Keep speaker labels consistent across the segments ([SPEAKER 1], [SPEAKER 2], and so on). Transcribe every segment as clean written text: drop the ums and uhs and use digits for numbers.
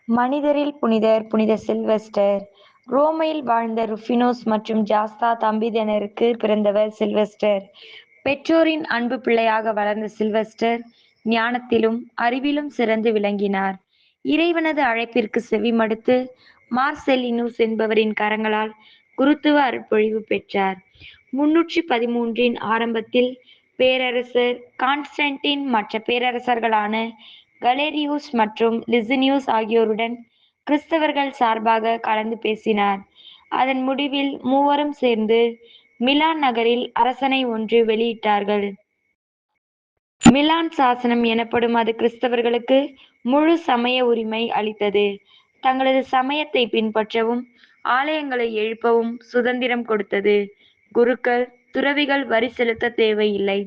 [SPEAKER 1] மனிதரில் புனிதர் புனித சில்வெஸ்டர். ரோமையில் வாழ்ந்த ருஃபினோஸ் மற்றும் ஜாஸ்தா தம்பதியினருக்கு பிறந்தவர் சில்வெஸ்டர். பெற்றோரின் அன்பு பிள்ளையாக வளர்ந்த சில்வெஸ்டர் ஞானத்திலும் அறிவிலும் சிறந்து விளங்கினார். இறைவனது அழைப்பிற்கு செவிமடுத்து மார்செல்லினுஸ் என்பவரின் கரங்களால் குருத்துவ அருட்பொழிவு பெற்றார். 313 ஆரம்பத்தில் பேரரசர் கான்ஸ்டன்டின் மற்ற பேரரசர்களான கலேரியூஸ் மற்றும் லிசினியூஸ் ஆகியோருடன் கிறிஸ்தவர்கள் சார்பாக கலந்து பேசினார். அதன் முடிவில் மூவரும் சேர்ந்து மிலான் நகரில் அரசனை ஒன்று வெளியிட்டார்கள். மிலான் சாசனம் எனப்படும் அது கிறிஸ்தவர்களுக்கு முழு சமய உரிமை அளித்தது. தங்களது சமயத்தை பின்பற்றவும் ஆலயங்களை எழுப்பவும் சுதந்திரம் கொடுத்தது. குருக்கள் துறவிகள் வரி செலுத்த தேவையில்லை.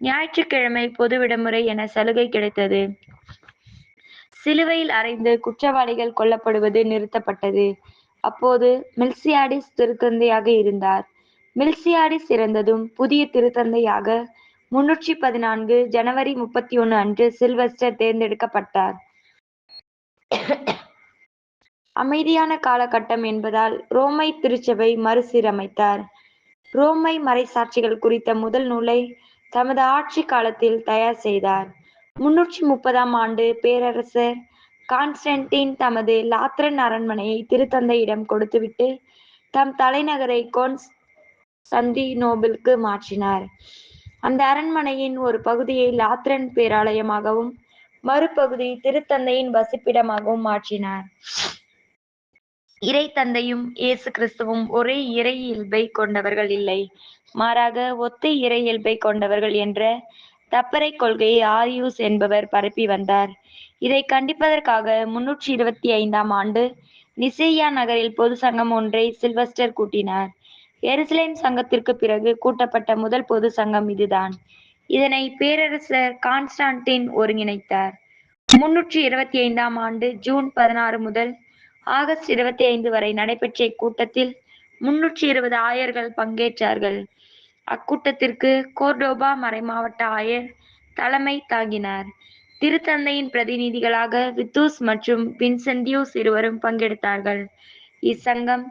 [SPEAKER 1] ஞாயிற்றுக்கிழமை பொது விடுமுறை என சலுகை கிடைத்தது. சிலுவையில் அறைந்து குற்றவாளிகள் கொல்லப்படுவது நிறுத்தப்பட்டது. அப்போது மில்சியாடிஸ் திருத்தந்தையாக இருந்தார். மில்சியாடிஸ் இறந்ததும் புதிய திருத்தந்தையாக 314 ஜனவரி 31 அன்று சில்வெஸ்டர் தேர்ந்தெடுக்கப்பட்டார். அமைதியான காலகட்டம் என்பதால் ரோமை திருச்சபை மறுசீரமைத்தார். ரோமை மறைசாட்சிகள் குறித்த முதல் நூலை தமது ஆட்சி காலத்தில் தயார் செய்தார். 330ஆம் ஆண்டு பேரரசர் கான்ஸ்டன்டின் தமது லாத்ரன் அரண்மனையை திருத்தந்தையிடம் கொடுத்துவிட்டு தம் தலைநகரை கொன்ஸ்டந்திநோபிளுக்கு மாற்றினார். அந்த அரண்மனையின் ஒரு பகுதியை லாத்ரன் பேராலயமாகவும் மறுபகுதி திருத்தந்தையின் வசிப்பிடமாகவும் மாற்றினார். இறை தந்தையும் இயேசு கிறிஸ்துவும் ஒரே இறை இயல்பை கொண்டவர்கள் இல்லை, மாறாக ஒத்த இறை இயல்பை கொண்டவர்கள் என்ற தப்பறை கொள்கையை ஆரியூஸ் என்பவர் பரப்பி வந்தார். இதை கண்டிப்பதற்காக 325ஆம் ஆண்டு நிசேயா நகரில் பொது சங்கம் ஒன்றை சில்வெஸ்டர் கூட்டினார். எருசலேம் சங்கத்திற்கு பிறகு கூட்டப்பட்ட முதல் பொது சங்கம் இதுதான். இதனை பேரரசர் கான்ஸ்டான்டின் ஒருங்கிணைத்தார். 325ஆம் ஆண்டு ஜூன் 16 முதல் ஆகஸ்ட் 25 வரை நடைபெற்ற இக்கூட்டத்தில் 320 ஆயர்கள் பங்கேற்றார்கள். அக்கூட்டத்திற்கு கோர்டோபா மறைமாவட்ட ஆயர் தலைமை தாங்கினார். திருத்தந்தையின் பிரதிநிதிகளாக வித்தூஸ் மற்றும் வின்சென்டியூஸ் இருவரும் பங்கெடுத்தார்கள். இச்சங்கம்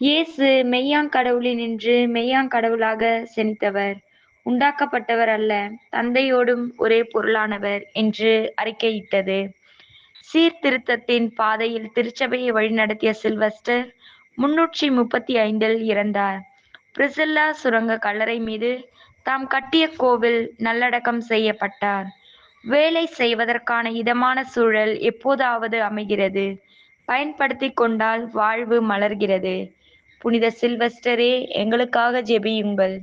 [SPEAKER 1] இயேசு மெய்யாங்கடவுளினின்று மெய்யாங்கடவுளாக செனித்தவர், உண்டாக்கப்பட்டவர் அல்ல, தந்தையோடும் ஒரே பொருளானவர் என்று அறிக்கையிட்டது. சீர்திருத்தத்தின் பாதையில் திருச்சபையை வழிநடத்திய சில்வெஸ்டர் 335இல் இறந்தார். பிரிசில்லா சுரங்க கல்லறை மீது தாம் கட்டிய கோவில் நல்லடக்கம் செய்யப்பட்டார். வேலை செய்வதற்கான இதமான சூழல் எப்போதாவது அமைகிறது, பயன்படுத்திக் கொண்டால் வாழ்வு மலர்கிறது. புனித சில்வெஸ்டரே, எங்களுக்காக ஜெபியுங்கள்.